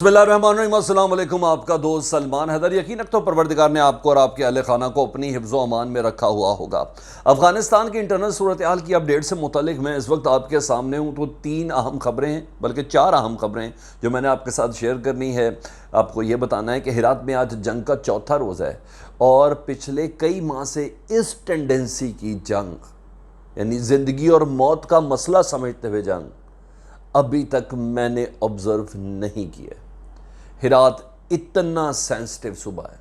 बिस्मिल्लाहिर्रहमानिर्रहीम। अस्सलाम वालेकुम। आपका दोस्त सलमान हैदर। यकीन रखता हूँ परवरदिगार ने आपको और आपके अहले खाना को अपनी हिफ्ज़ व अमान में रखा हुआ होगा। अफ़गानिस्तान की इंटरनल सूरत हाल की अपडेट से मुतल्लिक मैं इस वक्त आपके सामने हूँ। तो 3 अहम खबरें हैं, बल्कि 4 अहम खबरें हैं जो मैंने आपके साथ शेयर करनी है। आपको ये बताना है कि हिरात में आज जंग का चौथा रोज़ है और पिछले कई माह से इस टेंडेंसी की जंग, यानी ज़िंदगी और मौत का मसला समझते हुए जंग, अभी तक मैंने ऑब्ज़र्व नहीं की है। हिरात इतना सेंसिटिव सूबा है,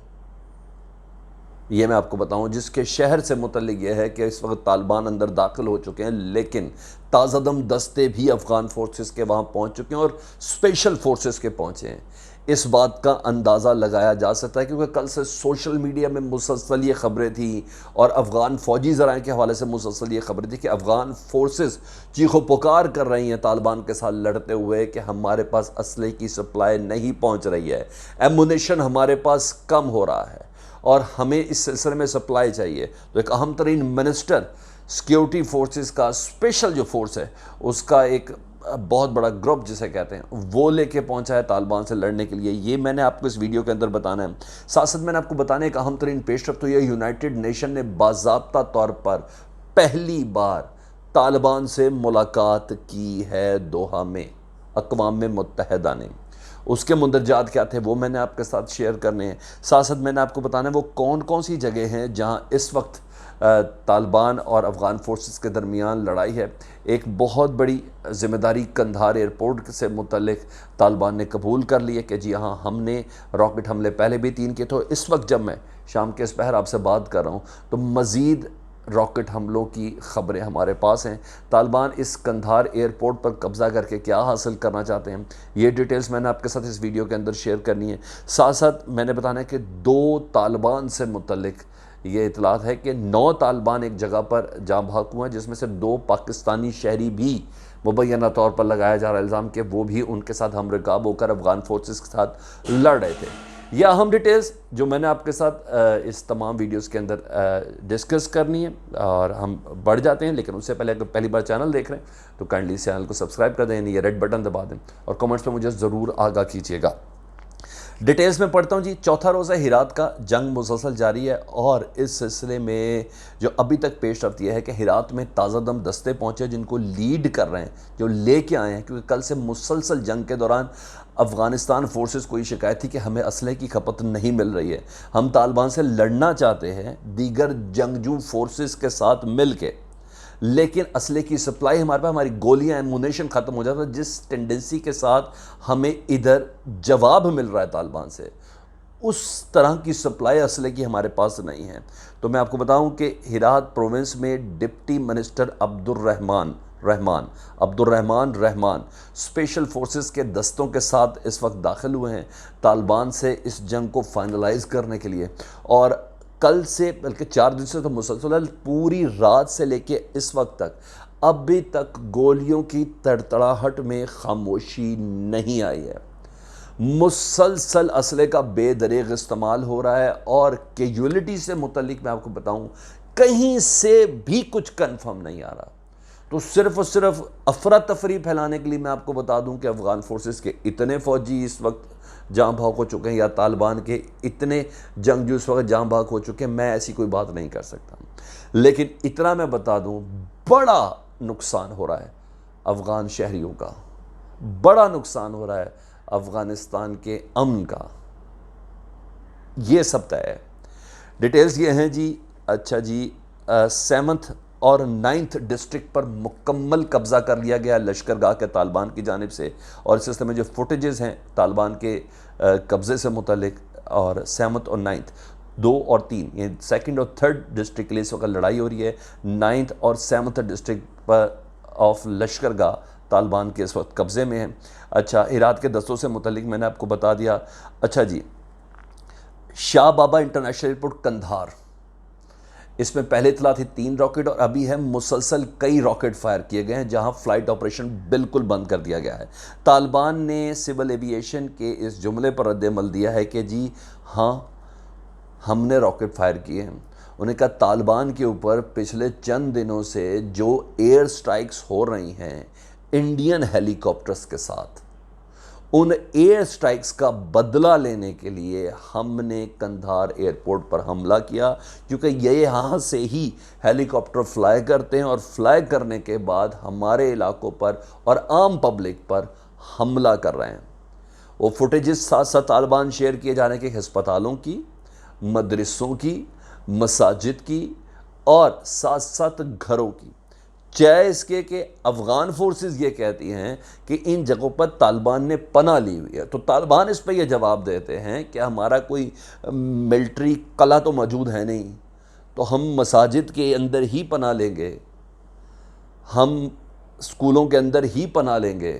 ये मैं आपको बताऊं, जिसके शहर से मुतल्लिक यह है कि इस वक्त तालिबान अंदर दाखिल हो चुके हैं, लेकिन ताज़ादम दस्ते भी अफ़गान फोर्सेस के वहाँ पहुँच चुके हैं और स्पेशल फोर्सेस के पहुँचे हैं। इस बात का अंदाज़ा लगाया जा सकता है क्योंकि कल से सोशल मीडिया में मुसलसल ये खबरें थी और अफ़गान फ़ौजी ज़राए के हवाले से मुसलसल ये खबरें थी कि अफ़गान फोर्सेस चीखो पुकार कर रही हैं तालिबान के साथ लड़ते हुए कि हमारे पास असले की सप्लाई नहीं पहुँच रही है, एमुनेशन हमारे पास कम हो रहा है और हमें इस सिलसिले में सप्लाई चाहिए। तो एक अहम तरीन मिनिस्टर सिक्योरिटी फोर्सेस का, स्पेशल जो फोर्स है उसका एक बहुत बड़ा ग्रुप जिसे कहते हैं, वो लेके पहुंचा है तालिबान से लड़ने के लिए। ये मैंने आपको इस वीडियो के अंदर बताना है। साथ साथ मैंने आपको बताने एक अहम तरीन पेशरफ्त तो ये, यूनाइटेड नेशन ने बाज़ाब्ता तौर पर पहली बार तालिबान से मुलाकात की है दोहा में, अक़वाम मुत्तहिदा ने। उसके मुंदरजात क्या थे वो मैंने आपके साथ शेयर करने हैं। साथ साथ मैंने आपको बताना है वो कौन कौन सी जगह हैं जहां इस वक्त तालिबान और अफ़गान फोर्सेस के दरमियान लड़ाई है। एक बहुत बड़ी ज़िम्मेदारी कंधार एयरपोर्ट से मुतल्लिक तालिबान ने कबूल कर ली है कि जी हाँ, हमने रॉकेट हमले पहले भी 3 किए। तो इस वक्त जब मैं शाम के इस पहर आपसे बात कर रहा हूँ तो मज़ीद रॉकेट हमलों की ख़बरें हमारे पास हैं। तालिबान इस कंधार एयरपोर्ट पर कब्ज़ा करके क्या हासिल करना चाहते हैं, ये डिटेल्स मैंने आपके साथ इस वीडियो के अंदर शेयर करनी है। साथ साथ मैंने बताना है कि 2 तालिबान से मुतल्लिक ये इतलात है कि 9 तालिबान एक जगह पर जाँ भाग हुए हैं, जिसमें से 2 पाकिस्तानी शहरी भी मुबैना तौर पर लगाया जा रहा है इल्ज़ाम कि वो भी उनके साथ हमरकाब होकर अफ़गान फोर्सेस के साथ लड़ रहे थे। ये अहम डिटेल्स जो मैंने आपके साथ इस तमाम वीडियोस के अंदर डिस्कस करनी है और हम बढ़ जाते हैं। लेकिन उससे पहले अगर पहली बार चैनल देख रहे हैं तो काइंडली इस चैनल को सब्सक्राइब कर दें, यानी ये रेड बटन दबा दें और कमेंट्स में मुझे ज़रूर आगाह कीजिएगा। डिटेल्स में पढ़ता हूँ जी। चौथा रोज़ा हिरात का, जंग मुसलसल जारी है और इस सिलसिले में जो अभी तक पेश रफ्त यह है कि हिरात में ताज़ादम दस्ते पहुँचे जिनको लीड कर रहे हैं, जो लेके आए हैं, क्योंकि कल से मुसलसल जंग के दौरान अफ़गानिस्तान फोर्सेस को ये शिकायत थी कि हमें असले की खपत नहीं मिल रही है, हम तालिबान से लड़ना चाहते हैं दीगर जंगजू फोर्सेस के साथ मिल के, लेकिन असले की सप्लाई हमारे पास, हमारी गोलियां, एमुनेशन ख़त्म हो जाता है। जिस टेंडेंसी के साथ हमें इधर जवाब मिल रहा है तालिबान से, उस तरह की सप्लाई असले की हमारे पास नहीं है। तो मैं आपको बताऊं कि हिरात प्रोविंस में deputy minister Abdurrahman Rahman special forces के दस्तों के साथ इस वक्त दाखिल हुए हैं तालिबान से इस जंग को फाइनलाइज करने के लिए। और कल से, बल्कि 4 दिन से तो मुसलसल पूरी रात से लेके इस वक्त तक अभी तक गोलियों की तड़तड़ाहट में खामोशी नहीं आई है। मुसलसल असले का बेदरीग इस्तेमाल हो रहा है और कैजुअलिटी से मुतल्लिक मैं आपको बताऊं कहीं से भी कुछ कंफर्म नहीं आ रहा। तो सिर्फ और सिर्फ अफरा तफरी फैलाने के लिए मैं आपको बता दूं कि अफ़गान फोर्सेस के इतने फ़ौजी इस वक्त जाँ भाग हो चुके हैं या तालिबान के इतने जंगजू इस वक्त जाँ भाग हो चुके हैं, मैं ऐसी कोई बात नहीं कर सकता। लेकिन इतना मैं बता दूं, बड़ा नुकसान हो रहा है अफ़गान शहरियों का, बड़ा नुकसान हो रहा है अफ़गानिस्तान के अमन का, ये सब तय है। डिटेल्स ये हैं जी। अच्छा जी, 7th और 9th डिस्ट्रिक्ट पर मुकम्मल कब्ज़ा कर लिया गया लश्करगाह के तालिबान की जानिब से, और इस सिलसिले में जो फुटेजेस हैं तालिबान के कब्ज़े से मुतल्लिक, और 7th और 9th 2 और 3 ये 2nd और 3rd डिस्ट्रिक्ट के लिए इस वक्त लड़ाई हो रही है। 9th और 7th डिस्ट्रिक्ट पर ऑफ लश्करगाह तालिबान के इस वक्त कब्ज़े में है। अच्छा, हिरात के दस्तों से मुतल्लिक मैंने आपको बता दिया। अच्छा जी, शाह बाबा इंटरनेशनल एयरपोर्ट कंधार, इसमें पहले इतला थी 3 रॉकेट और अभी है मुसलसल कई रॉकेट फायर किए गए हैं जहां फ्लाइट ऑपरेशन बिल्कुल बंद कर दिया गया है। तालिबान ने सिविल एविएशन के इस जुमले पर रद्द-ए-अमल दिया है कि जी हाँ, हमने रॉकेट फायर किए हैं। उन्हें कहा तालिबान के ऊपर पिछले चंद दिनों से जो एयर स्ट्राइक्स हो रही हैं इंडियन हेलीकॉप्टर्स के साथ, ان ایئر سٹرائکس کا بدلہ لینے کے لیے ہم نے کندھار ایئرپورٹ پر حملہ کیا، کیونکہ یہ یہاں سے ہی ہیلی کاپٹر فلائی کرتے ہیں اور فلائی کرنے کے بعد ہمارے علاقوں پر اور عام پبلک پر حملہ کر رہے ہیں۔ وہ فوٹیجز ساتھ ساتھ طالبان شیئر کیے جانے کے ہسپتالوں کی، مدرسوں کی، مساجد کی اور ساتھ ساتھ گھروں کی، چاہے اس کے کہ افغان فورسز یہ کہتی ہیں کہ ان جگہوں پر طالبان نے پناہ لی ہوئی ہے، تو طالبان اس پہ یہ جواب دیتے ہیں کہ ہمارا کوئی ملٹری قلعہ تو موجود ہے نہیں، تو ہم مساجد کے اندر ہی پناہ لیں گے، ہم اسکولوں کے اندر ہی پناہ لیں گے،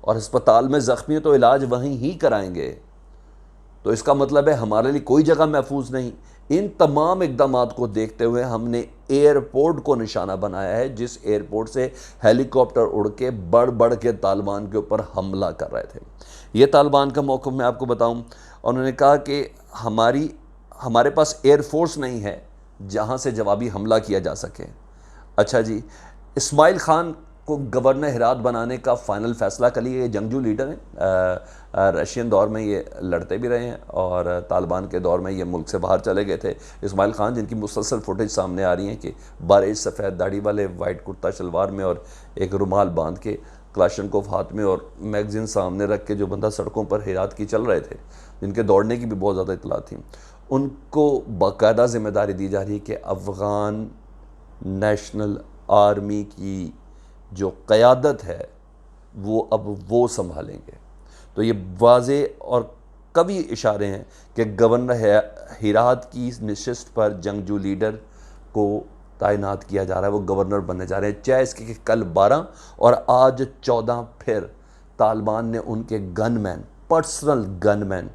اور ہسپتال میں زخمی تو علاج وہیں ہی کرائیں گے۔ تو اس کا مطلب ہے ہمارے لیے کوئی جگہ محفوظ نہیں۔ ان تمام اقدامات کو دیکھتے ہوئے ہم نے ایئرپورٹ کو نشانہ بنایا ہے، جس ایئرپورٹ سے ہیلی کاپٹر اڑ کے بڑھ کے طالبان کے اوپر حملہ کر رہے تھے۔ یہ طالبان کا موقف میں آپ کو بتاؤں، انہوں نے کہا کہ ہمارے پاس ایئر فورس نہیں ہے جہاں سے جوابی حملہ کیا جا سکے۔ اچھا جی، اسماعیل خان کو گورنر ہرات بنانے کا فائنل فیصلہ کر لیا۔ یہ جنگجو لیڈر ہیں، رشین دور میں یہ لڑتے بھی رہے ہیں اور طالبان کے دور میں یہ ملک سے باہر چلے گئے تھے۔ اسماعیل خان، جن کی مسلسل فوٹیج سامنے آ رہی ہیں کہ بارش سفید داڑھی والے، وائٹ کرتا شلوار میں اور ایک رومال باندھ کے، کلاشنکوف ہاتھ میں اور میگزین سامنے رکھ کے جو بندہ سڑکوں پر ہرات کی چل رہے تھے، جن کے دوڑنے کی بھی بہت زیادہ اطلاع تھی، ان کو باقاعدہ ذمہ داری دی جا رہی ہے کہ افغان نیشنل آرمی کی جو قیادت ہے وہ سنبھالیں گے۔ تو یہ واضح اور قوی اشارے ہیں کہ گورنر ہرات کی نشست پر جنگجو لیڈر کو تعینات کیا جا رہا ہے، وہ گورنر بننے جا رہے ہیں، چاہے اس کے کہ کل 12 اور آج 14 پھر طالبان نے ان کے گن مین، پرسنل گن مین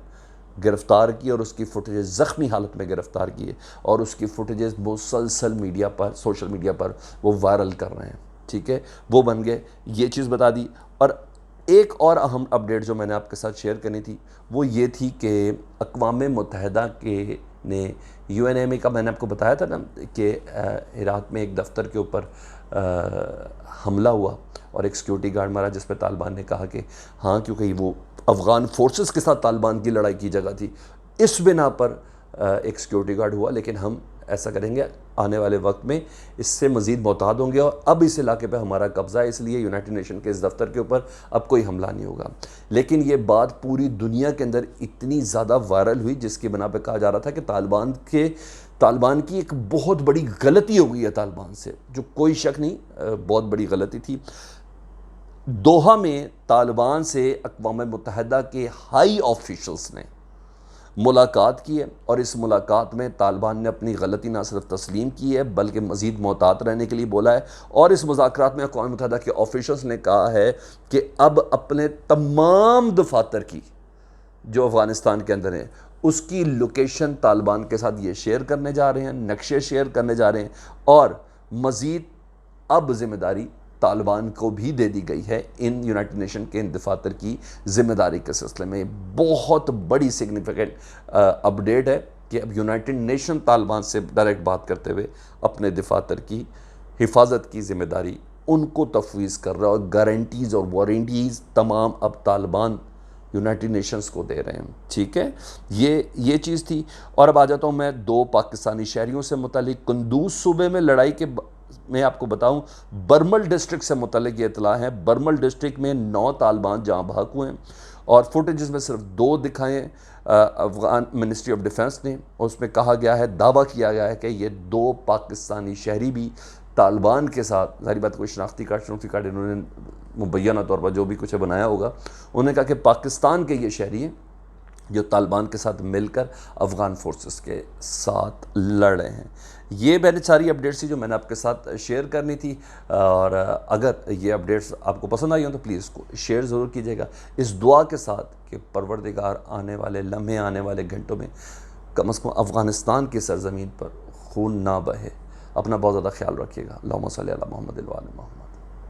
گرفتار کی اور اس کی فوٹیجز زخمی حالت میں گرفتار کیے، اور اس کی فوٹیجز مسلسل میڈیا پر، سوشل میڈیا پر وہ وائرل کر رہے ہیں۔ ٹھیک ہے، وہ بن گئے، یہ چیز بتا دی۔ اور ایک اور اہم اپڈیٹ جو میں نے آپ کے ساتھ شیئر کرنی تھی وہ یہ تھی کہ اقوام متحدہ کے نے UNMA کا، میں نے آپ کو بتایا تھا نا کہ ہرات میں ایک دفتر کے اوپر حملہ ہوا اور ایک سیکیورٹی گارڈ مارا، جس پہ طالبان نے کہا کہ ہاں، کیونکہ وہ افغان فورسز کے ساتھ طالبان کی لڑائی کی جگہ تھی، اس بنا پر ایک سیکیورٹی گارڈ ہوا، لیکن ہم ایسا کریں گے آنے والے وقت میں اس سے مزید محتاط ہوں گے، اور اب اس علاقے پہ ہمارا قبضہ ہے، اس لیے یونائٹڈ نیشن کے اس دفتر کے اوپر اب کوئی حملہ نہیں ہوگا۔ لیکن یہ بات پوری دنیا کے اندر اتنی زیادہ وائرل ہوئی، جس کی بنا پہ کہا جا رہا تھا کہ طالبان کی ایک بہت بڑی غلطی ہو گئی ہے طالبان سے، جو کوئی شک نہیں بہت بڑی غلطی تھی۔ دوحہ میں طالبان سے اقوام متحدہ کے ہائی آفیشلز نے ملاقات کی ہے، اور اس ملاقات میں طالبان نے اپنی غلطی نہ صرف تسلیم کی ہے بلکہ مزید محتاط رہنے کے لیے بولا ہے، اور اس مذاکرات میں اقوام متحدہ کے آفیشلز نے کہا ہے کہ اب اپنے تمام دفاتر کی جو افغانستان کے اندر ہیں اس کی لوکیشن طالبان کے ساتھ یہ شیئر کرنے جا رہے ہیں، نقشے شیئر کرنے جا رہے ہیں، اور مزید اب ذمہ داری طالبان کو بھی دے دی گئی ہے ان یونائٹڈ نیشن کے ان دفاتر کی ذمہ داری کے سلسلے میں۔ بہت بڑی سگنیفیکنٹ اپڈیٹ ہے کہ اب یونائٹڈ نیشن طالبان سے ڈائریکٹ بات کرتے ہوئے اپنے دفاتر کی حفاظت کی ذمہ داری ان کو تفویض کر رہا ہے، اور گارنٹیز اور وارنٹیز تمام اب طالبان یونائٹڈ نیشنز کو دے رہے ہیں۔ ٹھیک ہے، یہ چیز تھی۔ اور اب آ جاتا ہوں میں 2 پاکستانی شہریوں سے متعلق قندوز صوبے میں لڑائی کے میں آپ کو بتاؤں، برمل ڈسٹرکٹ سے متعلق یہ اطلاع ہے۔ برمل ڈسٹرکٹ میں 9 طالبان جہاں بحق ہوئے ہیں، اور فوٹیجز میں صرف 2 دکھائے افغان منسٹری آف ڈیفنس نے، اس میں کہا گیا ہے، دعویٰ کیا گیا ہے کہ یہ 2 پاکستانی شہری بھی طالبان کے ساتھ، ظاہری بات کوئی شناختی کارڈ انہوں نے مبینہ طور پر جو بھی کچھ بنایا ہوگا، انہوں نے کہا کہ پاکستان کے یہ شہری ہیں جو طالبان کے ساتھ مل کر افغان فورسز کے ساتھ لڑ رہے ہیں۔ یہ میں نے ساری اپڈیٹس تھی جو میں نے آپ کے ساتھ شیئر کرنی تھی، اور اگر یہ اپڈیٹس آپ کو پسند آئی ہوں تو پلیز اس کو شیئر ضرور کیجیے گا، اس دعا کے ساتھ کہ پروردگار آنے والے لمحے، آنے والے گھنٹوں میں کم از کم افغانستان کی سرزمین پر خون نہ بہے۔ اپنا بہت زیادہ خیال رکھیے گا۔ اللہم صلی علی محمد و آل محمد۔